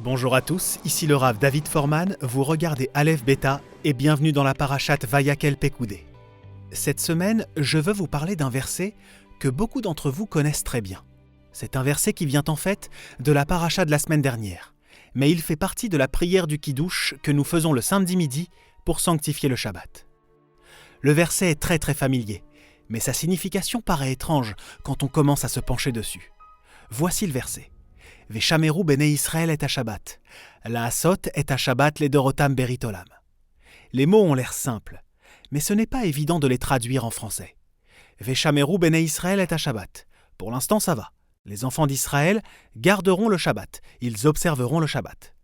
Bonjour à tous, ici le Rav David Forman, vous regardez Aleph Beta et bienvenue dans la parachate Vayakel Pekudei. Cette semaine, je veux vous parler d'un verset que beaucoup d'entre vous connaissent très bien. C'est un verset qui vient en fait de la paracha de la semaine dernière, mais il fait partie de la prière du Kiddush que nous faisons le samedi midi pour sanctifier le Shabbat. Le verset est très familier, mais sa signification paraît étrange quand on commence à se pencher dessus. Voici le verset. Veshameru bnei Israël et Shabbat. La asot et Shabbat les dorotam beritolam. Les mots ont l'air simples, mais ce n'est pas évident de les traduire en français. Veshameru bnei Israël et Shabbat. Pour l'instant, ça va. Les enfants d'Israël garderont le Shabbat, ils observeront le Shabbat.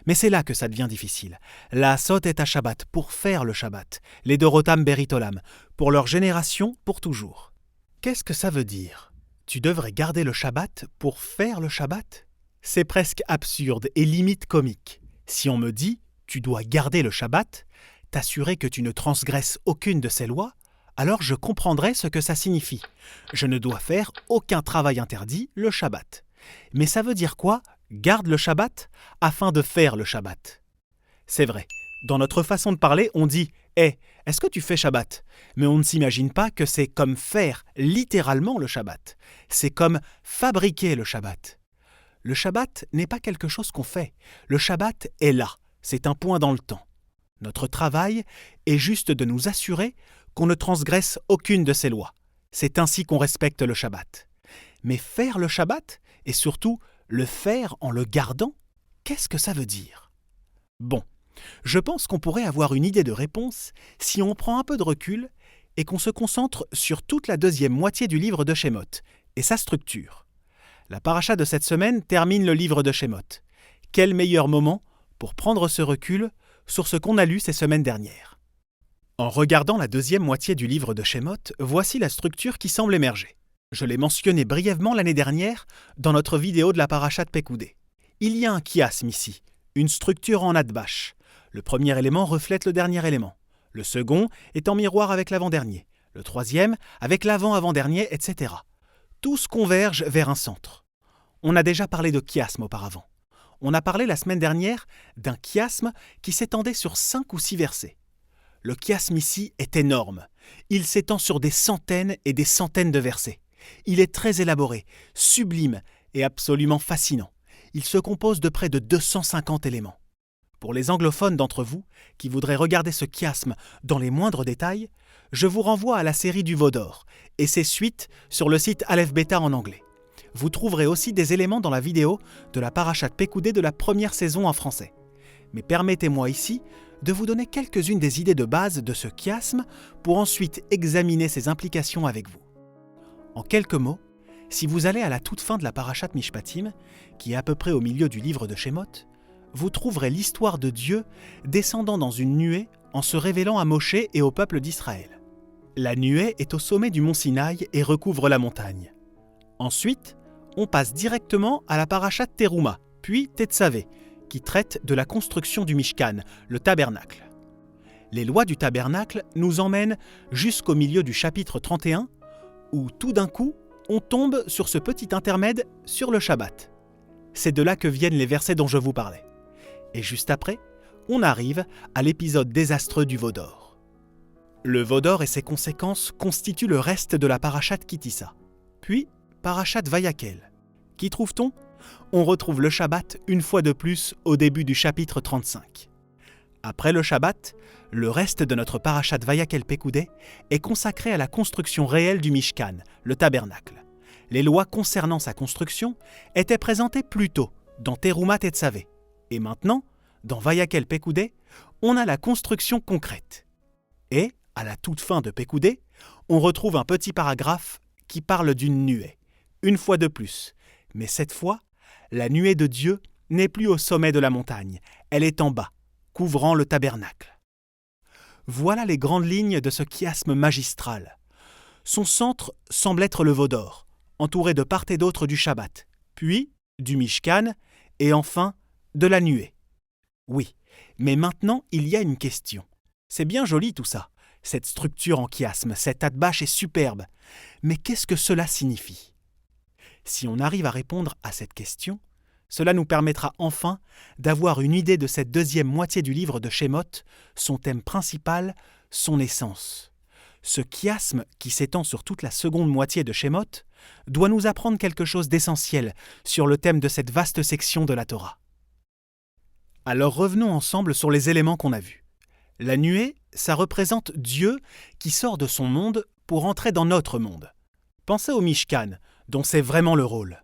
Mais c'est là que ça devient difficile. La asot et Shabbat, pour faire le Shabbat. Les dorotam beritolam, pour leur génération, pour toujours. Qu'est-ce que ça veut dire ? Tu devrais garder le Shabbat pour faire le Shabbat ? C'est presque absurde et limite comique. Si on me dit « tu dois garder le Shabbat », t'assurer que tu ne transgresses aucune de ces lois, alors je comprendrai ce que ça signifie. Je ne dois faire aucun travail interdit le Shabbat. Mais ça veut dire quoi ? Garde le Shabbat afin de faire le Shabbat. C'est vrai, dans notre façon de parler, on dit « Hé, est-ce que tu fais Shabbat ?» Mais on ne s'imagine pas que c'est comme faire littéralement le Shabbat. C'est comme fabriquer le Shabbat. Le Shabbat n'est pas quelque chose qu'on fait. Le Shabbat est là, c'est un point dans le temps. Notre travail est juste de nous assurer qu'on ne transgresse aucune de ces lois. C'est ainsi qu'on respecte le Shabbat. Mais faire le Shabbat, et surtout le faire en le gardant, qu'est-ce que ça veut dire ? Bon, je pense qu'on pourrait avoir une idée de réponse si on prend un peu de recul et qu'on se concentre sur toute la deuxième moitié du livre de Shemot et sa structure. La paracha de cette semaine termine le livre de Shemot. Quel meilleur moment pour prendre ce recul sur ce qu'on a lu ces semaines dernières. En regardant la deuxième moitié du livre de Shemot, voici la structure qui semble émerger. Je l'ai mentionné brièvement l'année dernière dans notre vidéo de la parachate Pekudei. Il y a un chiasme ici, une structure en atbash. Le premier élément reflète le dernier élément. Le second est en miroir avec l'avant-dernier. Le troisième avec l'avant-avant-dernier, etc. Tous convergent vers un centre. On a déjà parlé de chiasme auparavant. On a parlé la semaine dernière d'un chiasme qui s'étendait sur 5 ou 6 versets. Le chiasme ici est énorme. Il s'étend sur des centaines et des centaines de versets. Il est très élaboré, sublime et absolument fascinant. Il se compose de près de 250 éléments. Pour les anglophones d'entre vous qui voudraient regarder ce chiasme dans les moindres détails, je vous renvoie à la série du Vaudor et ses suites sur le site Aleph Beta en anglais. Vous trouverez aussi des éléments dans la vidéo de la parachate Pekudei de la première saison en français. Mais permettez-moi ici de vous donner quelques-unes des idées de base de ce chiasme pour ensuite examiner ses implications avec vous. En quelques mots, si vous allez à la toute fin de la parachate Mishpatim, qui est à peu près au milieu du livre de Shemot, vous trouverez l'histoire de Dieu descendant dans une nuée en se révélant à Moshe et au peuple d'Israël. La nuée est au sommet du mont Sinaï et recouvre la montagne. Ensuite, on passe directement à la parachate Teruma, puis Tetzavé, qui traite de la construction du Mishkan, le tabernacle. Les lois du tabernacle nous emmènent jusqu'au milieu du chapitre 31, où tout d'un coup, on tombe sur ce petit intermède sur le Shabbat. C'est de là que viennent les versets dont je vous parlais. Et juste après, on arrive à l'épisode désastreux du Vaudor. Le Vaudor et ses conséquences constituent le reste de la parachate Kitissa. Puis, parachate Vayakel. Qui trouve-t-on ? On retrouve le Shabbat une fois de plus au début du chapitre 35. Après le Shabbat, le reste de notre parachate Vayakel Pekudei est consacré à la construction réelle du Mishkan, le tabernacle. Les lois concernant sa construction étaient présentées plus tôt dans Teruma Tetzavé. Et maintenant, dans Vayakel Pekudei, on a la construction concrète. Et, à la toute fin de Pekudei, on retrouve un petit paragraphe qui parle d'une nuée. Une fois de plus, mais cette fois, la nuée de Dieu n'est plus au sommet de la montagne, elle est en bas, couvrant le tabernacle. Voilà les grandes lignes de ce chiasme magistral. Son centre semble être le Vaudor, entouré de part et d'autre du Shabbat, puis du Mishkan, et enfin de la nuée. Oui, mais maintenant il y a une question. C'est bien joli tout ça, cette structure en chiasme, cet atbash est superbe. Mais qu'est-ce que cela signifie ? Si on arrive à répondre à cette question, Cela nous permettra enfin d'avoir une idée de cette deuxième moitié du livre de Shemot, son thème principal, son essence. Ce chiasme, qui s'étend sur toute la seconde moitié de Shemot, doit nous apprendre quelque chose d'essentiel sur le thème de cette vaste section de la Torah. Alors revenons ensemble sur les éléments qu'on a vus. La nuée, ça représente Dieu qui sort de son monde pour entrer dans notre monde. Pensez au Mishkan, dont c'est vraiment le rôle.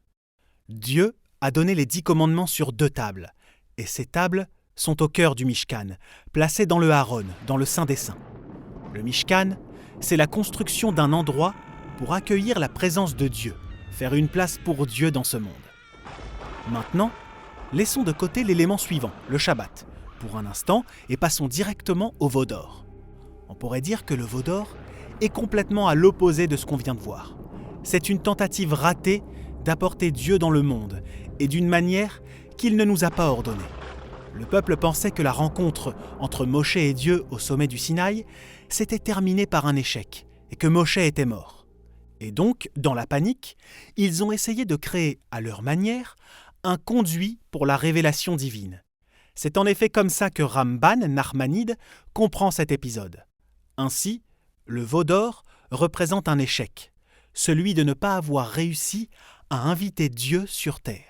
Dieu a donné les 10 commandements sur 2 tables, et ces tables sont au cœur du Mishkan, placées dans le Haron, dans le Saint des Saints. Le Mishkan, c'est la construction d'un endroit pour accueillir la présence de Dieu, faire une place pour Dieu dans ce monde. Maintenant, laissons de côté l'élément suivant, le Shabbat, pour un instant, et passons directement au veau d'or. On pourrait dire que le veau d'or est complètement à l'opposé de ce qu'on vient de voir. C'est une tentative ratée d'apporter Dieu dans le monde, et d'une manière qu'il ne nous a pas ordonnée. Le peuple pensait que la rencontre entre Moshe et Dieu au sommet du Sinaï s'était terminée par un échec, et que Moshe était mort. Et donc, dans la panique, ils ont essayé de créer, à leur manière, un conduit pour la révélation divine. C'est en effet comme ça que Ramban Nachmanide comprend cet épisode. Ainsi, le veau d'or représente un échec, celui de ne pas avoir réussi à inviter Dieu sur terre.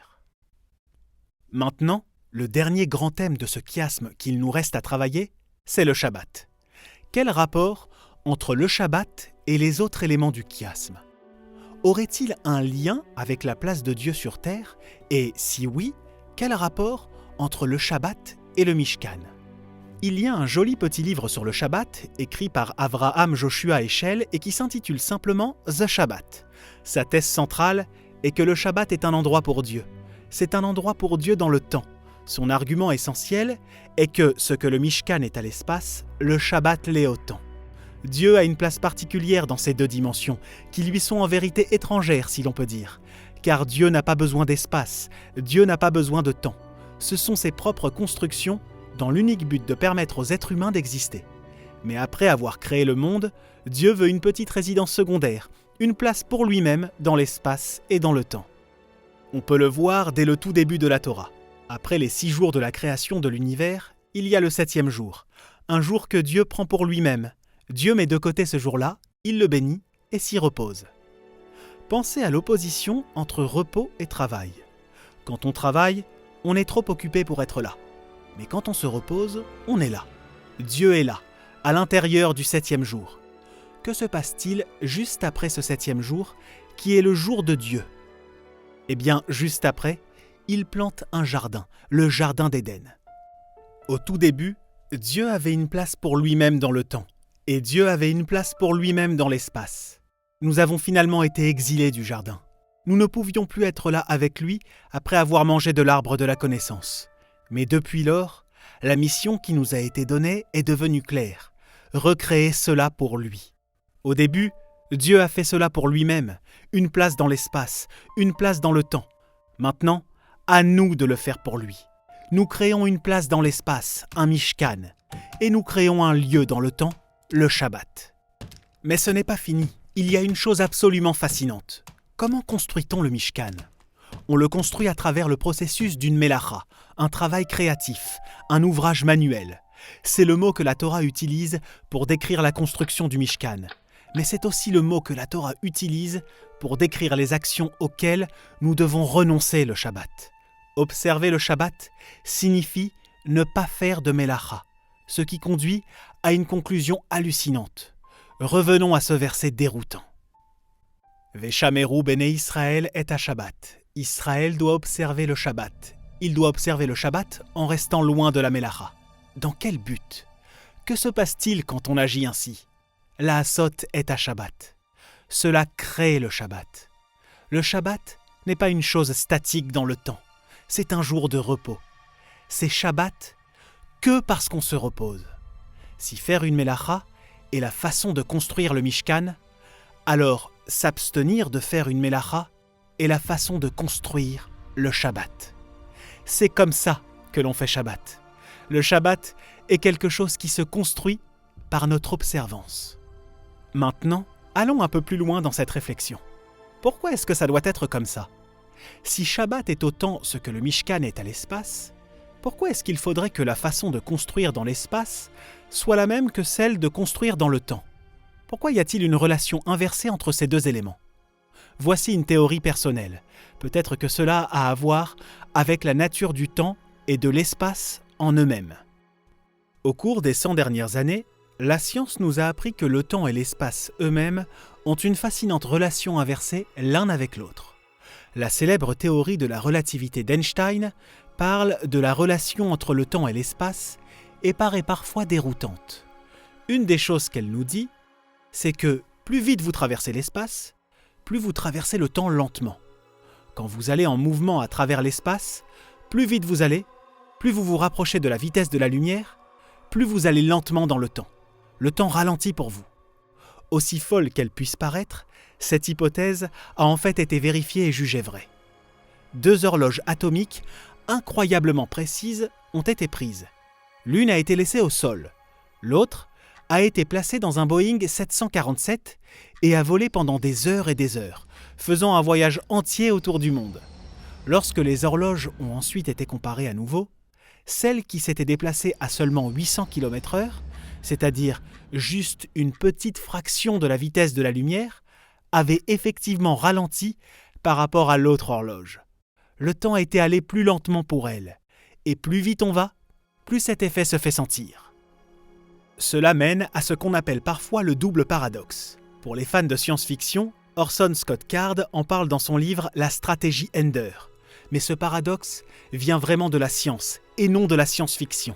Maintenant, le dernier grand thème de ce chiasme qu'il nous reste à travailler, c'est le Shabbat. Quel rapport entre le Shabbat et les autres éléments du chiasme ? Aurait-il un lien avec la place de Dieu sur terre ? Et si oui, quel rapport entre le Shabbat et le Mishkan ? Il y a un joli petit livre sur le Shabbat, écrit par Avraham Joshua Heschel et qui s'intitule simplement « The Shabbat ». Sa thèse centrale est que le Shabbat est un endroit pour Dieu. C'est un endroit pour Dieu dans le temps. Son argument essentiel est que ce que le Mishkan est à l'espace, le Shabbat l'est au temps. Dieu a une place particulière dans ces 2 dimensions, qui lui sont en vérité étrangères, si l'on peut dire. Car Dieu n'a pas besoin d'espace, Dieu n'a pas besoin de temps. Ce sont ses propres constructions, dans l'unique but de permettre aux êtres humains d'exister. Mais après avoir créé le monde, Dieu veut une petite résidence secondaire, une place pour lui-même dans l'espace et dans le temps. On peut le voir dès le tout début de la Torah. Après les 6 jours de la création de l'univers, il y a le 7e jour, un jour que Dieu prend pour lui-même. Dieu met de côté ce jour-là, il le bénit et s'y repose. Pensez à l'opposition entre repos et travail. Quand on travaille, on est trop occupé pour être là. Mais quand on se repose, on est là. Dieu est là, à l'intérieur du 7e jour. Que se passe-t-il juste après ce 7e jour, qui est le jour de Dieu ? Eh bien, juste après, il plante un jardin, le jardin d'Éden. Au tout début, Dieu avait une place pour lui-même dans le temps, et Dieu avait une place pour lui-même dans l'espace. Nous avons finalement été exilés du jardin. Nous ne pouvions plus être là avec lui après avoir mangé de l'arbre de la connaissance. Mais depuis lors, la mission qui nous a été donnée est devenue claire. Recréer cela pour lui. Au début, Dieu a fait cela pour lui-même, une place dans l'espace, une place dans le temps. Maintenant, à nous de le faire pour lui. Nous créons une place dans l'espace, un Mishkan, et nous créons un lieu dans le temps, le Shabbat. Mais ce n'est pas fini. Il y a une chose absolument fascinante. Comment construit-on le Mishkan ? On le construit à travers le processus d'une mélacha, un travail créatif, un ouvrage manuel. C'est le mot que la Torah utilise pour décrire la construction du Mishkan. Mais c'est aussi le mot que la Torah utilise pour décrire les actions auxquelles nous devons renoncer le Shabbat. Observer le Shabbat signifie ne pas faire de mélacha, ce qui conduit à une conclusion hallucinante. Revenons à ce verset déroutant. Veshameru bene Israël et à Shabbat. Israël doit observer le Shabbat. Il doit observer le Shabbat en restant loin de la mélacha. Dans quel but ? Que se passe-t-il quand on agit ainsi ? La Hassot est à Shabbat. Cela crée le Shabbat. Le Shabbat n'est pas une chose statique dans le temps. C'est un jour de repos. C'est Shabbat que parce qu'on se repose. Si faire une mélacha est la façon de construire le Mishkan, alors s'abstenir de faire une mélacha est la façon de construire le Shabbat. C'est comme ça que l'on fait Shabbat. Le Shabbat est quelque chose qui se construit par notre observance. Maintenant, allons un peu plus loin dans cette réflexion. Pourquoi est-ce que ça doit être comme ça ? Si Shabbat est au temps ce que le Mishkan est à l'espace, pourquoi est-ce qu'il faudrait que la façon de construire dans l'espace soit la même que celle de construire dans le temps? Pourquoi y a-t-il une relation inversée entre ces deux éléments? Voici une théorie personnelle. Peut-être que cela a à voir avec la nature du temps et de l'espace en eux-mêmes. Au cours des 100 dernières années, la science nous a appris que le temps et l'espace eux-mêmes ont une fascinante relation inversée l'un avec l'autre. La célèbre théorie de la relativité d'Einstein parle de la relation entre le temps et l'espace et paraît parfois déroutante. Une des choses qu'elle nous dit, c'est que plus vite vous traversez l'espace, plus vous traversez le temps lentement. Quand vous allez en mouvement à travers l'espace, plus vite vous allez, plus vous vous rapprochez de la vitesse de la lumière, plus vous allez lentement dans le temps. Le temps ralentit pour vous. Aussi folle qu'elle puisse paraître, cette hypothèse a en fait été vérifiée et jugée vraie. 2 horloges atomiques incroyablement précises ont été prises. L'une a été laissée au sol, l'autre a été placée dans un Boeing 747 et a volé pendant des heures et des heures, faisant un voyage entier autour du monde. Lorsque les horloges ont ensuite été comparées à nouveau, celle qui s'était déplacée à seulement 800 km/h, c'est-à-dire juste une petite fraction de la vitesse de la lumière, avait effectivement ralenti par rapport à l'autre horloge. Le temps était allé plus lentement pour elle, et plus vite on va, plus cet effet se fait sentir. Cela mène à ce qu'on appelle parfois le double paradoxe. Pour les fans de science-fiction, Orson Scott Card en parle dans son livre « La stratégie Ender ». Mais ce paradoxe vient vraiment de la science et non de la science-fiction.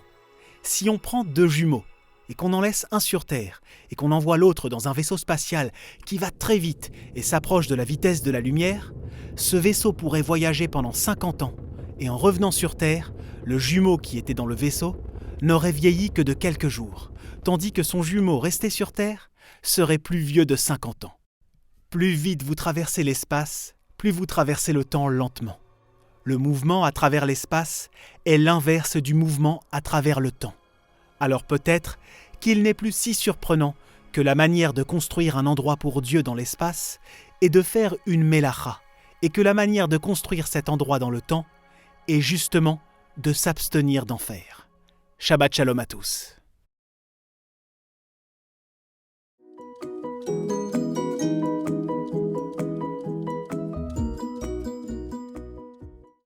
Si on prend 2 jumeaux et qu'on en laisse un sur Terre et qu'on envoie l'autre dans un vaisseau spatial qui va très vite et s'approche de la vitesse de la lumière, ce vaisseau pourrait voyager pendant 50 ans et en revenant sur Terre, le jumeau qui était dans le vaisseau n'aurait vieilli que de quelques jours, tandis que son jumeau resté sur Terre serait plus vieux de 50 ans. Plus vite vous traversez l'espace, plus vous traversez le temps lentement. Le mouvement à travers l'espace est l'inverse du mouvement à travers le temps. Alors peut-être qu'il n'est plus si surprenant que la manière de construire un endroit pour Dieu dans l'espace est de faire une mélacha, et que la manière de construire cet endroit dans le temps est justement de s'abstenir d'en faire. Shabbat Shalom à tous.